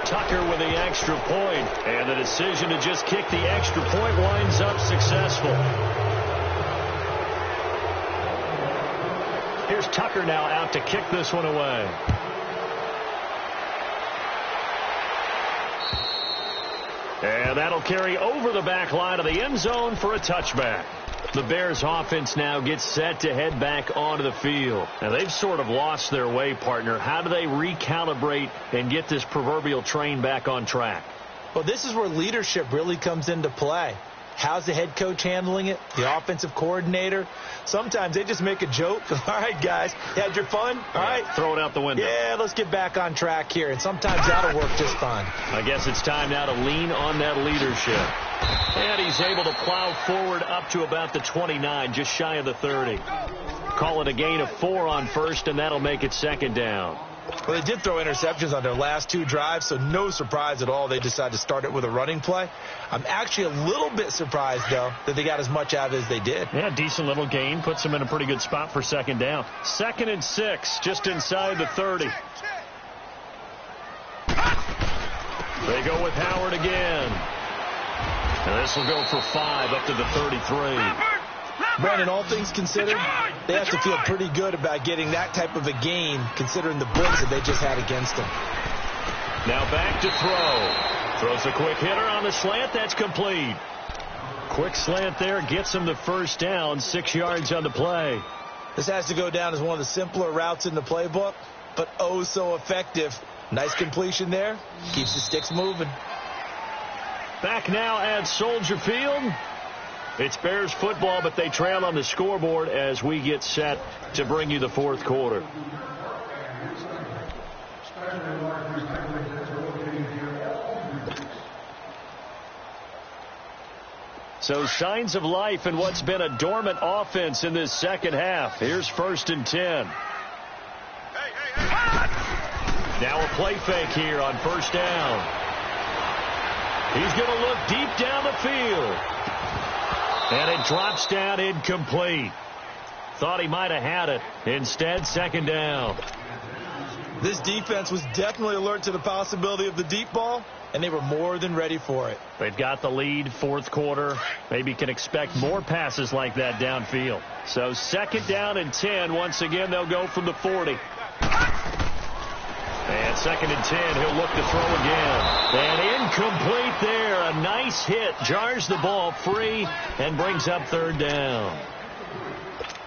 Tucker with the extra point. And the decision to just kick the extra point winds up successful. Here's Tucker now out to kick this one away. And that'll carry over the back line of the end zone for a touchback. The Bears offense now gets set to head back onto the field. Now they've sort of lost their way, partner. How do they recalibrate and get this proverbial train back on track?
Well, this is where leadership really comes into play. How's the head coach handling it? The offensive coordinator? Sometimes they just make a joke. All right, guys, you had your fun? All right.
Throw it out the window.
Yeah, let's get back on track here. And sometimes that'll work just fine.
I guess it's time now to lean on that leadership. And he's able to plow forward up to about the 29, just shy of the 30. Call it a gain of 4 on first, and that'll make it 2nd down.
Well, they did throw interceptions on their last 2 drives, so no surprise at all they decided to start it with a running play. I'm actually a little bit surprised, though, that they got as much out as they did.
Yeah, decent little gain. Puts them in a pretty good spot for 2nd down. 2nd and 6, just inside the 30. They go with Howard again. And this will go for 5 up to the 33.
Brandon, all things considered, they have to feel pretty good about getting that type of a gain, considering the blitz that they just had against them.
Now back to throw. Throws a quick hitter on the slant. That's complete. Quick slant there gets him the 1st down. 6 yards on the play.
This has to go down as one of the simpler routes in the playbook, but oh so effective. Nice completion there. Keeps the sticks moving.
Back now at Soldier Field. It's Bears football, but they trail on the scoreboard as we get set to bring you the 4th quarter. So signs of life in what's been a dormant offense in this 2nd half. Here's 1st and 10. Now a play fake here on 1st down. He's going to look deep down the field. And it drops down incomplete. Thought he might have had it. Instead, 2nd down.
This defense was definitely alert to the possibility of the deep ball, and they were more than ready for it.
They've got the lead, 4th quarter. Maybe can expect more passes like that downfield. So 2nd down and 10. Once again, they'll go from the 40. And 2nd and 10, he'll look to throw again. And incomplete there. a nice hit, jars the ball free, and brings up third down.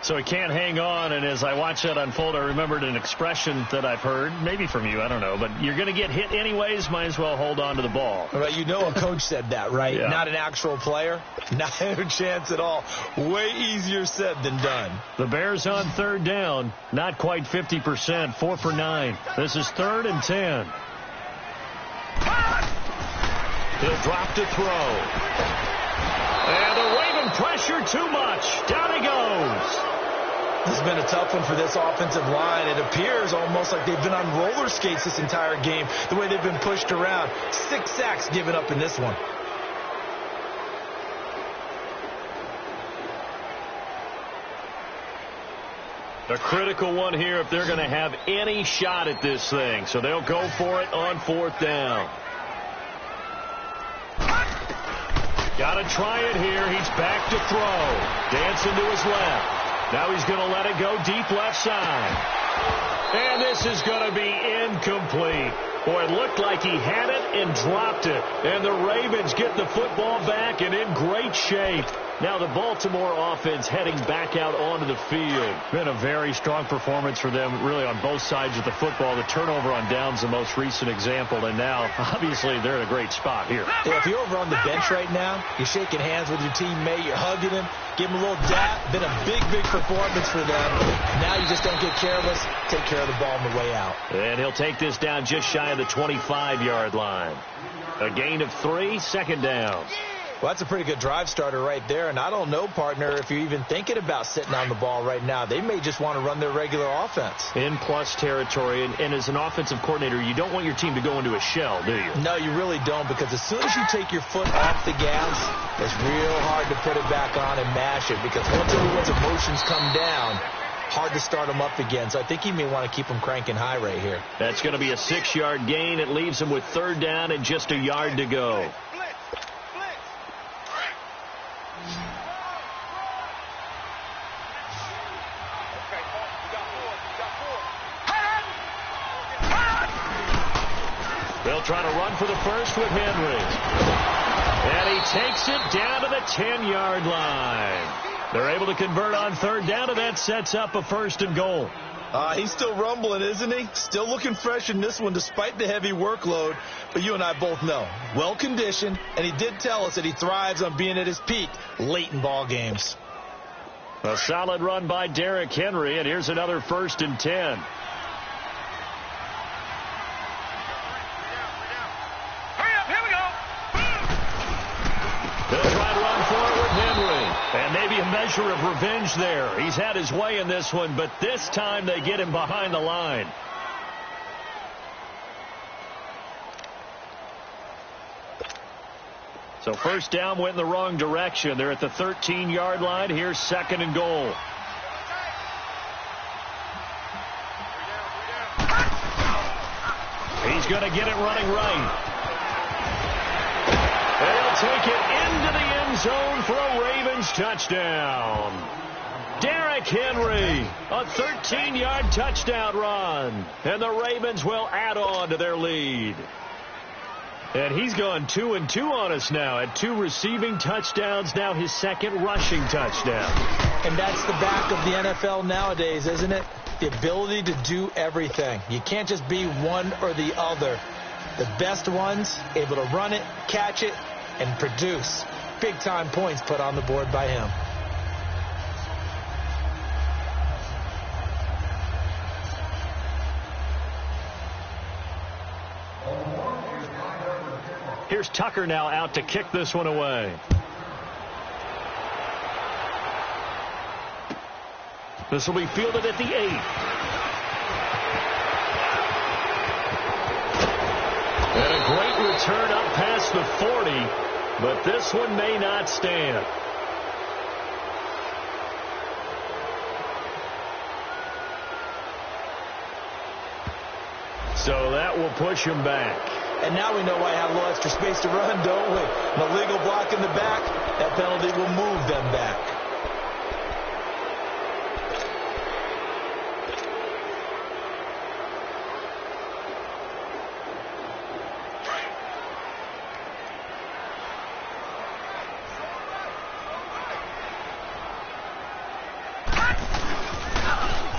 So he can't hang on, and as I watch that unfold, I remembered an expression that I've heard, maybe from you, I don't know, but you're going to get hit anyways, might as well hold on to the ball.
Well, you know a coach said that, right?
Yeah.
Not an actual player. Not a chance at all. Way easier said than done.
The Bears on third down, not quite 50%, 4 for 9. This is 3rd and 10. He'll drop to throw. And the Raven pressure too much. Down he goes.
This has been a tough one for this offensive line. It appears almost like they've been on roller skates this entire game, the way they've been pushed around. 6 sacks given up in this one.
A critical one here if they're going to have any shot at this thing. So they'll go for it on 4th down. Got to try it here. He's back to throw. Dancing to his left. Now he's going to let it go deep left side. And this is going to be incomplete. Boy, it looked like he had it and dropped it. And the Ravens get the football back and in great shape. Now the Baltimore offense heading back out onto the field. Been a very strong performance for them really on both sides of the football. The turnover on downs the most recent example. And now, obviously, they're in a great spot here.
Yeah, if you're over on the bench right now, you're shaking hands with your teammate, you're hugging him, give him a little dap. Been a big, big performance for them. Now you just don't get careless. Take care of the ball on the way out.
And he'll take this down just shy of the 25-yard line. A gain of 3, 2nd down.
Well, that's a pretty good drive starter right there. And I don't know, partner, if you're even thinking about sitting on the ball right now. They may just want to run their regular offense.
In plus territory. And as an offensive coordinator, you don't want your team to go into a shell, do you?
No, you really don't, because as soon as you take your foot off the gas, it's real hard to put it back on and mash it, because once everyone's emotions come down, hard to start them up again. So I think he may want to keep them cranking high right here.
That's going to be a 6-yard gain. It leaves him with 3rd down and just a yard to go. They'll try to run for the first with Henry. And he takes it down to the 10-yard line. They're able to convert on 3rd down, and that sets up a 1st and goal.
He's still rumbling, isn't he? Still looking fresh in this one despite the heavy workload. But you and I both know, well-conditioned, and he did tell us that he thrives on being at his peak late in ball games.
A solid run by Derrick Henry, and here's another 1st and 10. They'll try to run for it with Henry. And maybe a measure of revenge there. He's had his way in this one, but this time they get him behind the line. So 1st down went in the wrong direction. They're at the 13-yard line. Here's 2nd and goal. He's going to get it running right. They'll take it into the end zone for a Ravens touchdown. Derrick Henry, a 13-yard touchdown run. And the Ravens will add on to their lead. And he's gone 2-2 on us now at 2 receiving touchdowns, now his 2nd rushing touchdown.
And that's the back of the NFL nowadays, isn't it? The ability to do everything. You can't just be one or the other. The best ones able to run it, catch it, and produce. Big-time points put on the board by him.
Here's Tucker now out to kick this one away. This will be fielded at the 8. And a great return up past the 40, but this one may not stand. So that will push him back.
And now we know why I have a little extra space to run, don't we? An illegal block in the back, that penalty will move them back.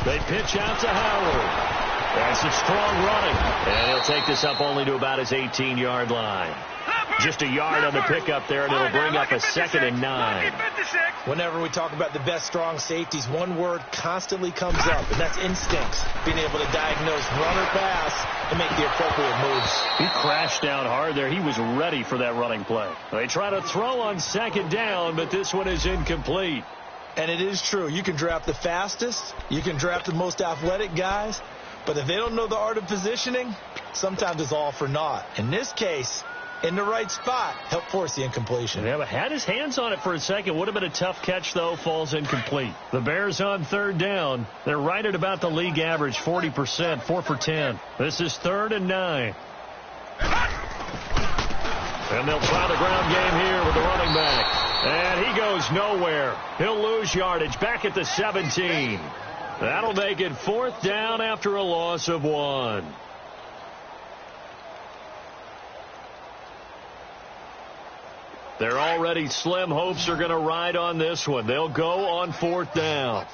They pitch out to Howard. That's a strong running. And he'll take this up only to about his 18-yard line. Just a yard on the pickup there, and it'll bring up a 2nd and 9.
Whenever we talk about the best strong safeties, one word constantly comes up, and that's instincts. Being able to diagnose run or pass and make the appropriate moves.
He crashed down hard there. He was ready for that running play. They try to throw on 2nd down, but this one is incomplete.
And it is true. You can draft the fastest. You can draft the most athletic guys. But if they don't know the art of positioning, sometimes it's all for naught. In this case, in the right spot, helped force the incompletion.
Yeah, but had his hands on it for a second. Would have been a tough catch, though. Falls incomplete. The Bears on 3rd down. They're right at about the league average, 40%, 4 for 10. This is 3rd and 9. And they'll try the ground game here with the running back. And he goes nowhere. He'll lose yardage back at the 17. That'll make it 4th down after a loss of 1. They're already slim hopes are going to ride on this one. They'll go on 4th down.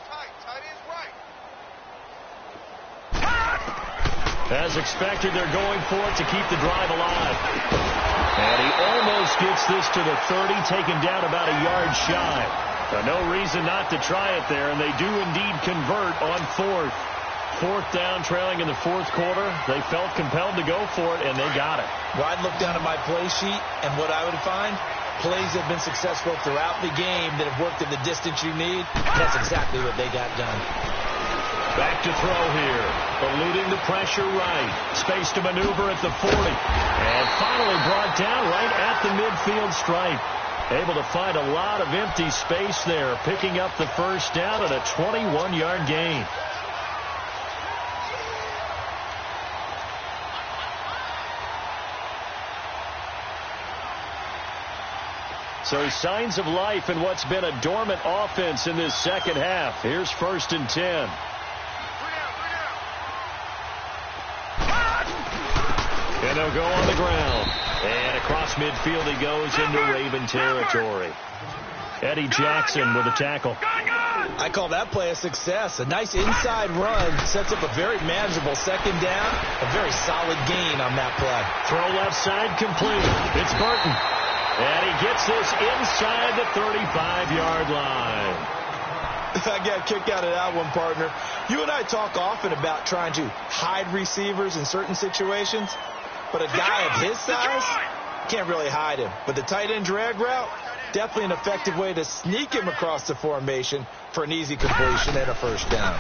As expected, they're going for it to keep the drive alive. And he almost gets this to the 30, taken down about a yard shy. No reason not to try it there, and they do indeed convert on 4th. 4th down, trailing in the 4th quarter. They felt compelled to go for it, and they got it.
Well, I'd look down at my play sheet, and what I would find, plays have been successful throughout the game that have worked in the distance you need. That's exactly what they got done.
Back to throw here. Eluding the pressure right. Space to maneuver at the 40. And finally brought down right at the midfield stripe. Able to find a lot of empty space there, picking up the 1st down and a 21-yard gain. So signs of life in what's been a dormant offense in this 2nd half. Here's 1st and 10. And they'll go on the ground. And across midfield he goes into Raven territory. Eddie Jackson with a tackle.
I call that play a success. A nice inside run sets up a very manageable 2nd down. A very solid gain on that play.
Throw left side complete. It's Burton. And he gets this inside the 35-yard line.
I got a kick out of that one, partner. You and I talk often about trying to hide receivers in certain situations. But a guy of his size can't really hide him. But the tight end drag route, definitely an effective way to sneak him across the formation for an easy completion and a 1st down.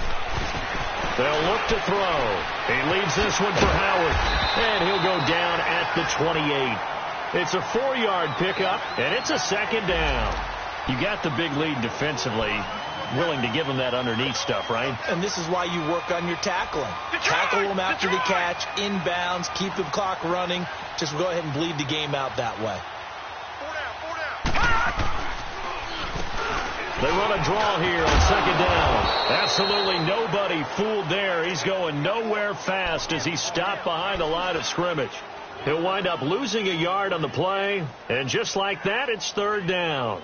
They'll look to throw. He leaves this one for Howard. And he'll go down at the 28. It's a 4-yard pickup, and it's a 2nd down. You got the big lead defensively. Willing to give them that underneath stuff, right?
And this is why you work on your tackling. Tackle them after the catch, inbounds, keep the clock running. Just go ahead and bleed the game out that way.
They run a draw here on 2nd down. Absolutely nobody fooled there. He's going nowhere fast as he's stopped behind the line of scrimmage. He'll wind up losing a yard on the play. And just like that, it's 3rd down.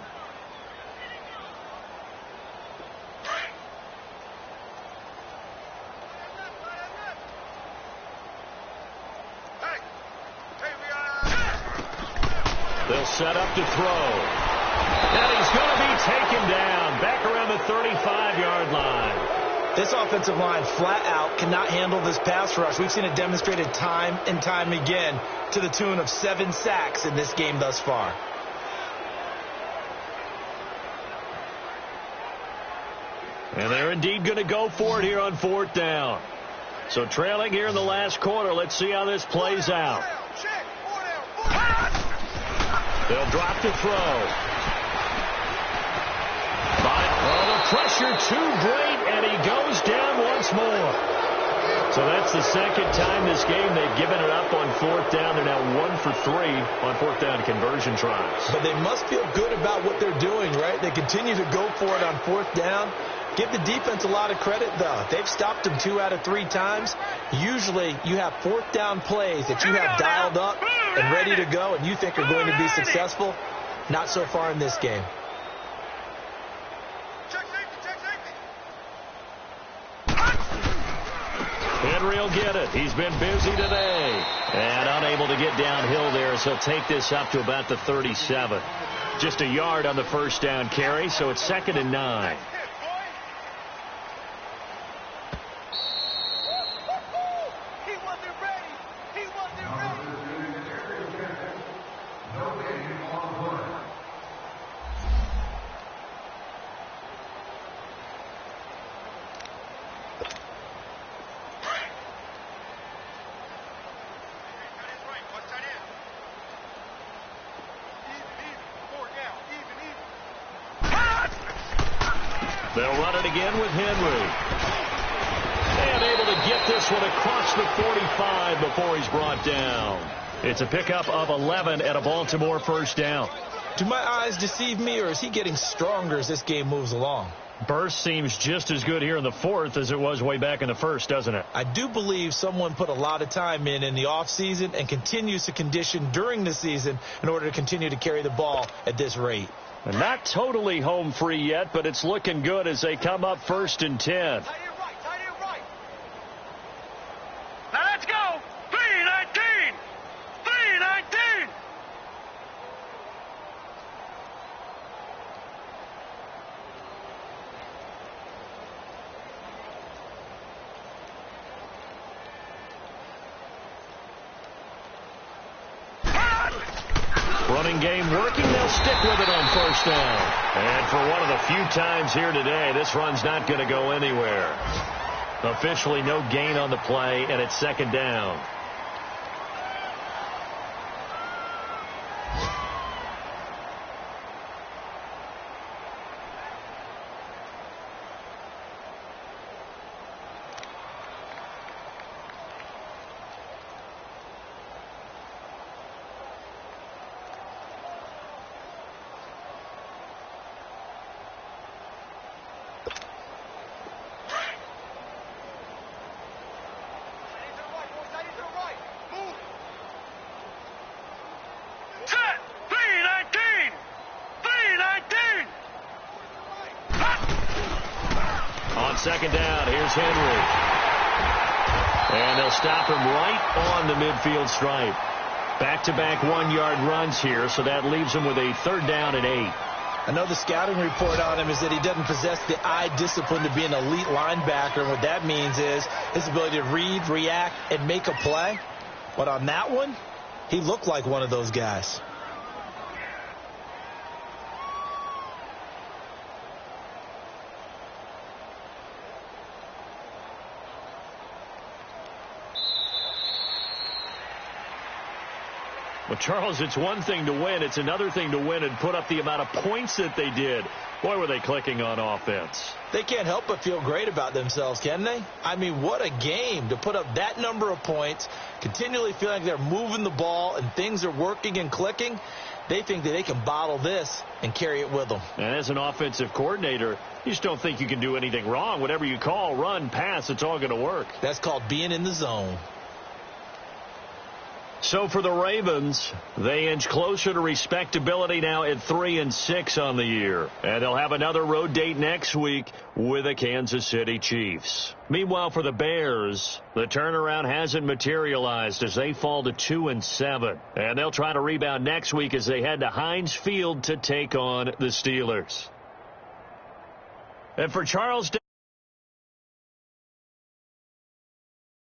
They'll set up to throw. And he's going to be taken down back around the 35-yard line.
This offensive line flat out cannot handle this pass rush. We've seen it demonstrated time and time again to the tune of 7 sacks in this game thus far.
And they're indeed going to go for it here on 4th down. So trailing here in the last quarter. Let's see how this plays out. They'll drop to throw. But the pressure too great, and he goes down once more. So that's the 2nd time this game they've given it up on 4th down. They're now 1 for 3 on 4th down conversion tries.
But they must feel good about what they're doing, right? They continue to go for it on 4th down. Give the defense a lot of credit, though. They've stopped them 2 out of 3 times. Usually you have 4th down plays that you have dialed up and ready to go and you think are going to be successful. Not so far in this game.
Check safety.
he'll get it. He's been busy today. And unable to get downhill there, so take this up to about the 37. Just a yard on the first down carry, so it's 2nd and 9. They'll run it again with Henry. And able to get this one across the 45 before he's brought down. It's a pickup of 11 and a Baltimore first down.
Do my eyes deceive me, or is he getting stronger as this game moves along?
Burst seems just as good here in the fourth as it was way back in the first, doesn't it?
I do believe someone put a lot of time in the offseason and continues to condition during the season in order to continue to carry the ball at this rate.
And not totally home free yet, but it's looking good as they come up 1st and 10.
Now let's go. 3-19. 3-19.
Running game working. They'll stick with it on first down. And for one of the few times here today, this run's not going to go anywhere. Officially no gain on the play, and it's 2nd down. On 2nd down, here's Henry. And they'll stop him right on the midfield stripe. Back-to-back 1-yard runs here, so that leaves him with a 3rd down and 8.
I know the scouting report on him is that he doesn't possess the eye discipline to be an elite linebacker. And what that means is his ability to read, react, and make a play. But on that one, he looked like one of those guys.
Well, Charles, it's one thing to win. It's another thing to win and put up the amount of points that they did. Boy, were they clicking on offense.
They can't help but feel great about themselves, can they? I mean, what a game to put up that number of points, continually feeling like they're moving the ball and things are working and clicking. They think that they can bottle this and carry it with them.
And as an offensive coordinator, you just don't think you can do anything wrong. Whatever you call, run, pass, it's all going to work.
That's called being in the zone.
So for the Ravens, they inch closer to respectability now at 3-6 on the year. And they'll have another road date next week with the Kansas City Chiefs. Meanwhile, for the Bears, the turnaround hasn't materialized as they fall to 2-7. And they'll try to rebound next week as they head to Heinz Field to take on the Steelers. And for Charles